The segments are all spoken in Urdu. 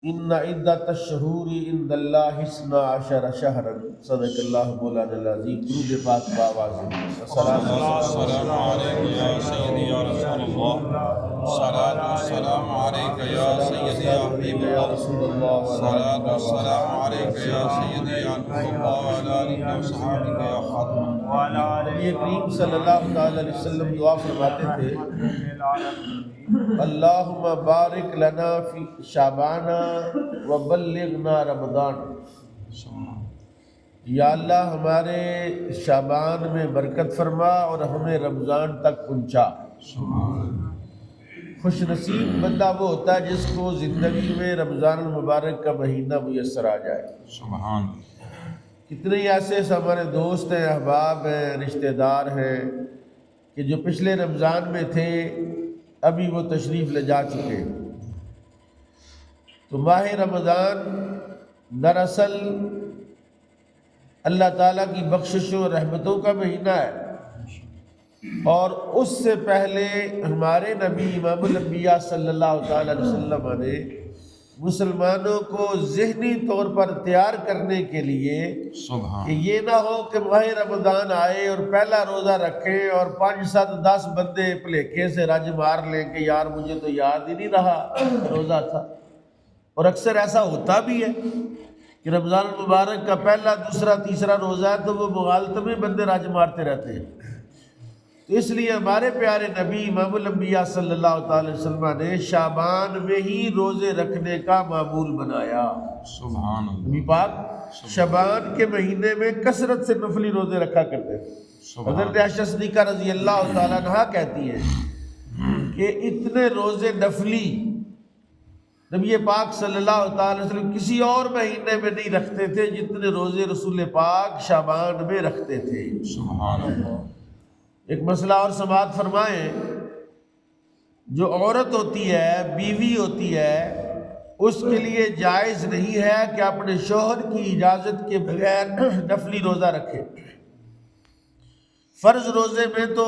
ان عدت الشہور عند اللہ اثنا عشر شہرا صدق اللہ مولانا العظیم۔ درود پاک بآواز السلام علیکم یا سیدی یا رسول اللہ، صلاۃ والسلام علیک یا سیدی یا حبیب اللہ، صلاۃ والسلام علیک یا سیدی یا نور اللہ وعلی آلہ وصحبہ یا خاتم النبیین۔ یہ کریم صلی اللہ تعالی علیہ وسلم دعا فرماتے تھے، اللہم بارک لنا فی شعبان وبلغنا رمضان۔ یا اللہ ہمارے شعبان میں برکت فرما اور ہمیں رمضان تک پہنچا۔ خوش نصیب بندہ وہ ہوتا ہے جس کو زندگی میں رمضان المبارک کا مہینہ میسر آ جائے۔ سبحان کتنے ہی ایسے ہمارے دوست ہیں، احباب ہیں، رشتہ دار ہیں کہ جو پچھلے رمضان میں تھے، ابھی وہ تشریف لے جا چکے۔ تو ماہ رمضان دراصل اللہ تعالیٰ کی بخششوں اور رحمتوں کا مہینہ ہے، اور اس سے پہلے ہمارے نبی امام الانبیاء صلی اللہ تعالیٰ علیہ وسلم نے مسلمانوں کو ذہنی طور پر تیار کرنے کے لیے کہ یہ نہ ہو کہ ماہ رمضان آئے اور پہلا روزہ رکھیں اور 5 7 10 بندے پلیکے سے رج مار لیں کہ یار مجھے تو یاد ہی نہیں رہا روزہ تھا۔ اور اکثر ایسا ہوتا بھی ہے کہ رمضان المبارک کا پہلا، دوسرا، تیسرا روزہ ہے تو وہ مغالطے میں بندے رج مارتے رہتے ہیں۔ تو اس لیے ہمارے پیارے نبی امام الانبیاء صلی اللہ تعالی وسلم نے شعبان میں ہی روزے رکھنے کا معمول بنایا۔ سبحان نبی پاک شعبان کے مہینے میں کثرت سے نفلی روزے رکھا کرتے تھے۔ حضرت عائشہ صدیقہ رضی اللہ تعالیٰ عنہا کہتی ہیں کہ اتنے روزے نفلی نبی پاک صلی اللہ تعالی وسلم کسی اور مہینے میں نہیں رکھتے تھے جتنے روزے رسول پاک شعبان میں رکھتے تھے۔ سبحان اللہ۔ ایک مسئلہ اور سماعت فرمائیں، جو عورت ہوتی ہے، بیوی ہوتی ہے، اس کے لیے جائز نہیں ہے کہ اپنے شوہر کی اجازت کے بغیر نفلی روزہ رکھے۔ فرض روزے میں تو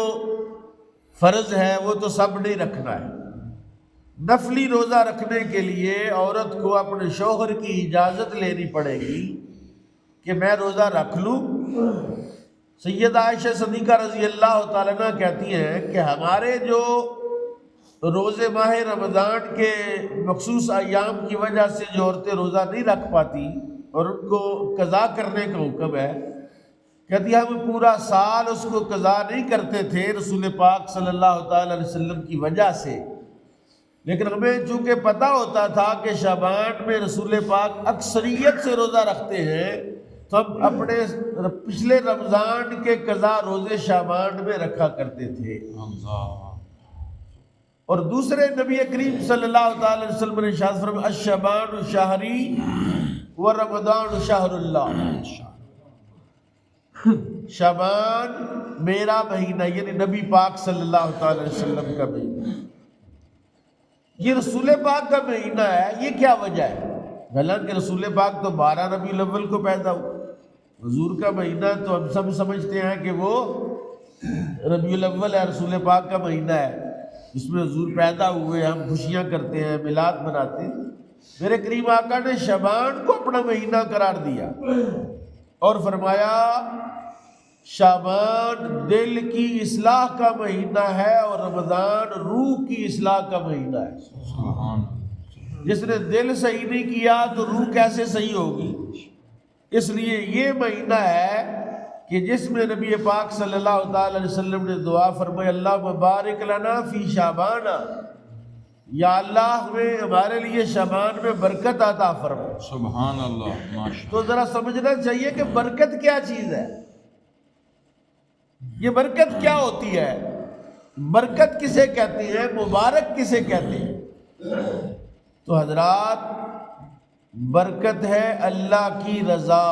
فرض ہے، وہ تو سب نے رکھنا ہے۔ نفلی روزہ رکھنے کے لیے عورت کو اپنے شوہر کی اجازت لینی پڑے گی کہ میں روزہ رکھ لوں۔ سیدہ عائشہ صدیقہ رضی اللہ تعالیٰ عنہ کہتی ہیں کہ ہمارے جو روزے ماہ رمضان کے مخصوص ایام کی وجہ سے جو عورتیں روزہ نہیں رکھ پاتی اور ان کو قضا کرنے کا حکم ہے، کہتی ہے ہم پورا سال اس کو قضا نہیں کرتے تھے رسول پاک صلی اللہ تعالیٰ علیہ وسلم کی وجہ سے، لیکن ہمیں چونکہ پتہ ہوتا تھا کہ شعبان میں رسول پاک اکثریت سے روزہ رکھتے ہیں، تو ہم اپنے پچھلے رمضان کے قضا روزے شعبان میں رکھا کرتے تھے۔ اور دوسرے نبی کریم صلی اللہ تعالی وسلم نے ارشاد فرمایا الشعبان شہری و رمضان شہر اللہ۔ شعبان میرا مہینہ، یعنی نبی پاک صلی اللہ تعالی وسلم کا مہینہ، یہ رسول پاک کا مہینہ ہے۔ یہ کیا وجہ ہے؟ حالانکہ رسول پاک تو 12 ربیع الاول کو پیدا ہوا، حضور کا مہینہ تو ہم سب سمجھتے ہیں کہ وہ ربیع الاول ہے، رسول پاک کا مہینہ ہے جس میں حضور پیدا ہوئے، ہم خوشیاں کرتے ہیں، میلاد مناتے ہیں۔ میرے کریم آقا نے شعبان کو اپنا مہینہ قرار دیا اور فرمایا شعبان دل کی اصلاح کا مہینہ ہے اور رمضان روح کی اصلاح کا مہینہ ہے۔ جس نے دل صحیح نہیں کیا تو روح کیسے صحیح ہوگی؟ اس لیے یہ مہینہ ہے کہ جس میں نبی پاک صلی اللہ تعالی علیہ وسلم نے دعا فرمائی اللہ مبارک لنا فی شعبان، یا اللہ ہمیں ہمارے لیے شعبان میں برکت عطا فرما۔ سبحان اللہ، ماشاء تو ذرا سمجھنا چاہیے کہ برکت کیا چیز ہے، یہ برکت کیا ہوتی ہے، برکت کسے کہتے ہیں، مبارک کسے کہتے ہیں؟ تو حضرات برکت ہے اللہ کی رضا،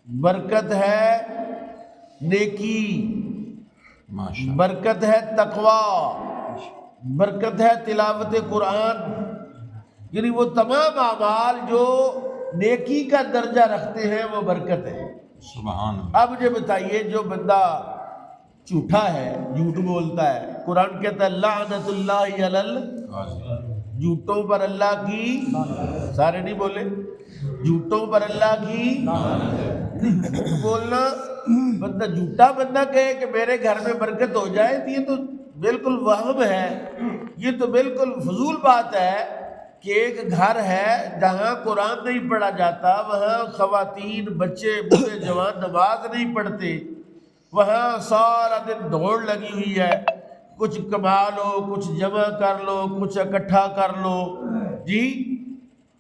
برکت ہے نیکی، برکت ہے تقوی، برکت ہے تلاوت قرآن، یعنی وہ تمام اعمال جو نیکی کا درجہ رکھتے ہیں وہ برکت ہے۔ سبحان اللہ۔ اب مجھے بتائیے جو بندہ جھوٹا ہے، جھوٹ بولتا ہے، قرآن کہتا ہے لعنت اللہ علی جھوٹوں پر اللہ کی، سارے نہیں بولے، جھوٹوں پر اللہ کی جھوٹ بولنا، بندہ جھوٹا بندہ کہے کہ میرے گھر میں برکت ہو جائے تو یہ تو بالکل وہم ہے، یہ تو بالکل فضول بات ہے کہ ایک گھر ہے جہاں قرآن نہیں پڑھا جاتا، وہاں خواتین بچے بوڑھے جوان نماز نہیں پڑھتے، وہاں سارا دن دوڑ لگی ہوئی ہے، کچھ کما لو، کچھ جمع کر لو، کچھ اکٹھا کر لو جی،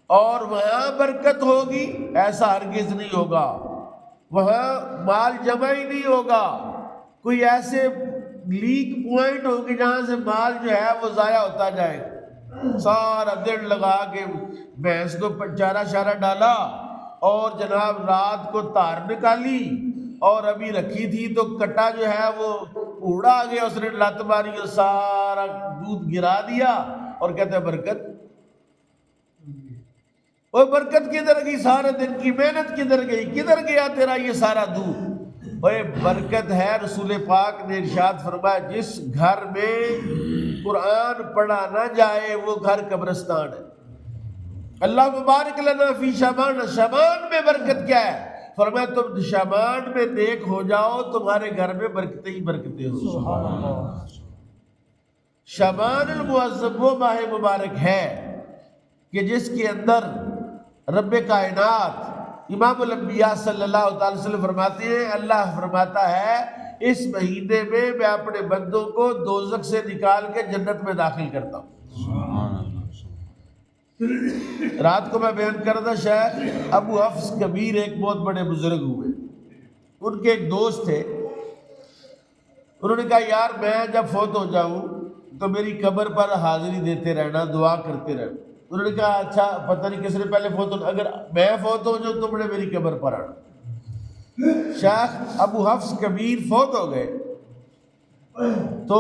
اور وہاں برکت ہوگی؟ ایسا ہرگز نہیں ہوگا، وہاں مال جمع ہی نہیں ہوگا، کوئی ایسے لیک پوائنٹ ہوگی جہاں سے مال جو ہے وہ ضائع ہوتا جائے، سارا دن لگا کے بھینس کو چارہ شارہ ڈالا اور جناب رات کو تار نکالی اور ابھی رکھی تھی تو کٹا جو ہے وہ اڑا گیا، اس نے لت ماری اور سارا دودھ گرا دیا اور کہتے ہیں برکت، وہ برکت کدھر گئی؟ سارے دن کی محنت کدھر گئی؟ کدھر گیا تیرا یہ سارا دودھ؟ وہ برکت ہے، رسول پاک نے ارشاد فرمایا جس گھر میں قرآن پڑھا نہ جائے وہ گھر قبرستان ہے۔ اللہ مبارک لنا فی شعبان، شعبان میں برکت کیا ہے؟ فرمایا تم شعبان میں نیک ہو جاؤ تمہارے گھر میں برکتیں ہی برکتیں ہو۔ شعبان المعظم وہ ماہ مبارک ہے کہ جس کے اندر رب کائنات امام الانبیاء صلی اللہ تعالی وسلم فرماتے ہیں، اللہ فرماتا ہے اس مہینے میں میں اپنے بندوں کو دوزخ سے نکال کے جنت میں داخل کرتا ہوں۔ رات کو میں بیان کر رہا تھا، شیخ ابو حفص کبیر ایک بہت بڑے بزرگ ہوئے، ان کے ایک دوست تھے، انہوں نے کہا یار میں جب فوت ہو جاؤں تو میری قبر پر حاضری دیتے رہنا، دعا کرتے رہنا۔ انہوں نے کہا اچھا پتہ نہیں کس نے پہلے فوت ہو، اگر میں فوت ہو جاؤں تم نے میری قبر پر آنا۔ شیخ ابو حفص کبیر فوت ہو گئے تو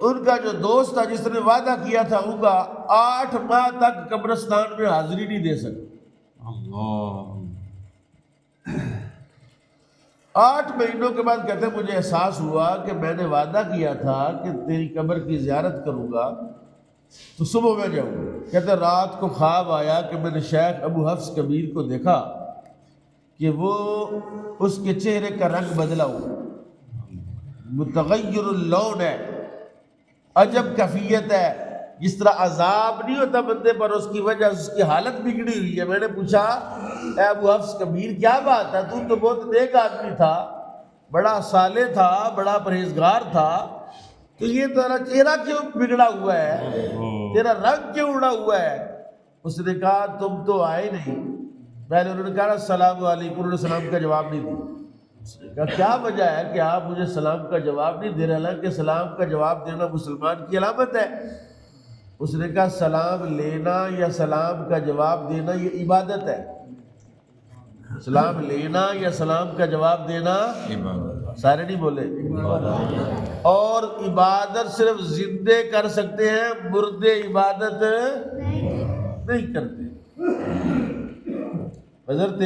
ان کا جو دوست تھا جس نے وعدہ کیا تھا ان کا 8 ماہ تک قبرستان میں حاضری نہیں دے سکتا۔ 8 مہینوں کے بعد کہتے ہیں مجھے احساس ہوا کہ میں نے وعدہ کیا تھا کہ تیری قبر کی زیارت کروں گا تو صبح میں جاؤں گا۔ کہتے ہیں رات کو خواب آیا کہ میں نے شیخ ابو حفص کبیر کو دیکھا کہ وہ اس کے چہرے کا رنگ بدلا ہوا، متغیر اللون ہے، عجب کیفیت ہے، جس طرح عذاب نہیں ہوتا بندے پر اس کی وجہ سے اس کی حالت بگڑی ہوئی ہے۔ میں نے پوچھا اے ابو حفص کبیر کیا بات ہے، تو بہت نیک آدمی تھا، بڑا صالح تھا، بڑا پرہیزگار تھا، تو یہ تیرا چہرہ کیوں بگڑا ہوا ہے، تیرا رنگ کیوں اڑا ہوا ہے؟ اس نے کہا تم تو آئے نہیں، پہلے انہوں نے کہا السلام علیکم، انہوں نے سلام کا جواب نہیں دیا۔ اس نے کہا کیا وجہ ہے کہ آپ مجھے سلام کا جواب نہیں دے رہے، حالانکہ سلام کا جواب دینا مسلمان کی علامت ہے۔ اس نے کہا سلام لینا یا سلام کا جواب دینا یہ عبادت ہے، سلام لینا یا سلام کا جواب دینا سارے نہیں بولے، اور عبادت صرف زندے کر سکتے ہیں، مردے عبادت نہیں کرتے۔ حضرت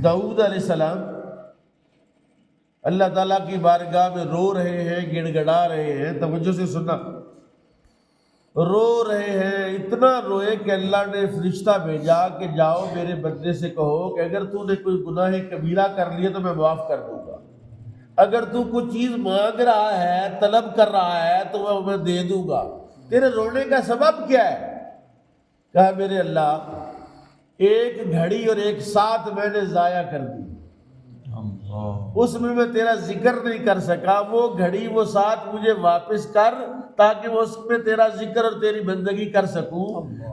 داؤد علیہ السلام اللہ تعالیٰ کی بارگاہ میں رو رہے ہیں، گڑ گڑا رہے ہیں، توجہ سے سننا، رو رہے ہیں، اتنا روئے کہ اللہ نے فرشتہ بھیجا کہ جاؤ میرے بندے سے کہو کہ اگر تو نے کوئی گناہ کبیرہ کر لیا تو میں معاف کر دوں گا، اگر تو کوئی چیز مانگ رہا ہے، طلب کر رہا ہے تو میں دے دوں گا، تیرے رونے کا سبب کیا ہے؟ کہا میرے اللہ ایک گھڑی اور ایک ساتھ میں نے ضائع کر دی، اس میں تیرا ذکر نہیں کر سکا، وہ گھڑی وہ ساتھ مجھے واپس کر تاکہ وہ اس میں تیرا ذکر اور تیری بندگی کر سکوں۔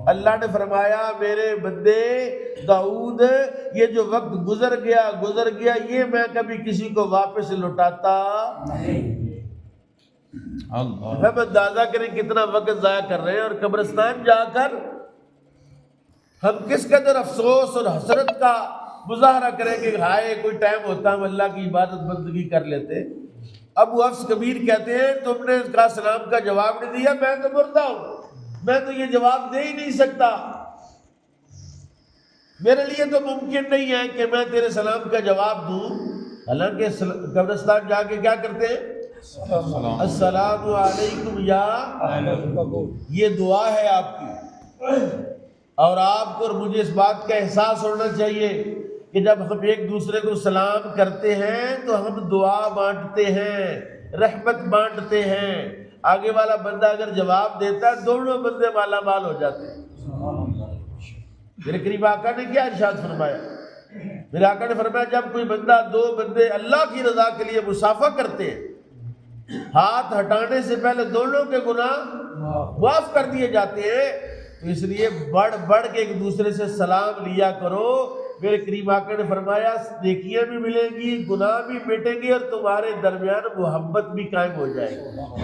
اللہ نے فرمایا میرے بندے داؤد یہ جو وقت گزر گیا یہ میں کبھی کسی کو واپس لوٹاتا نہیں۔ ہم اندازہ کریں کتنا وقت ضائع کر رہے ہیں، اور قبرستان جا کر ہم کس قدر افسوس اور حسرت کا مظاہرہ کریں کہ ہائے کوئی ٹائم ہوتا ہم اللہ کی عبادت بندگی کر لیتے۔ ابو حفص کبیر کہتے ہیں تم نے اس کا سلام کا جواب نہیں دیا، میں تو مردہ ہوں، میں تو یہ جواب دے ہی نہیں سکتا، میرے لیے تو ممکن نہیں ہے کہ میں تیرے سلام کا جواب دوں۔ حالانکہ قبرستان جا کے کیا کرتے ہیں؟ السلام علیکم یا، یہ دعا ہے آپ کی، اور آپ کو اور مجھے اس بات کا احساس ہونا چاہیے کہ جب ہم ایک دوسرے کو سلام کرتے ہیں تو ہم دعا بانٹتے ہیں، رحمت بانٹتے ہیں۔ آگے والا بندہ اگر جواب دیتا ہے دونوں بندے مالا مال ہو جاتے ہیں۔ میرے قریب آقا نے کیا ارشاد فرمایا؟ میرے آقا نے فرمایا جب کوئی بندہ، دو بندے اللہ کی رضا کے لیے مصافحہ کرتے ہیں، ہاتھ ہٹانے سے پہلے دونوں کے گناہ معاف کر دیے جاتے ہیں، تو اس لیے بڑھ بڑھ کے ایک دوسرے سے سلام لیا کرو۔ میرے کریم آقا نے فرمایا نیکیاں بھی ملیں گی، گناہ بھی مٹیں گے، اور تمہارے درمیان محبت بھی قائم ہو جائے گی۔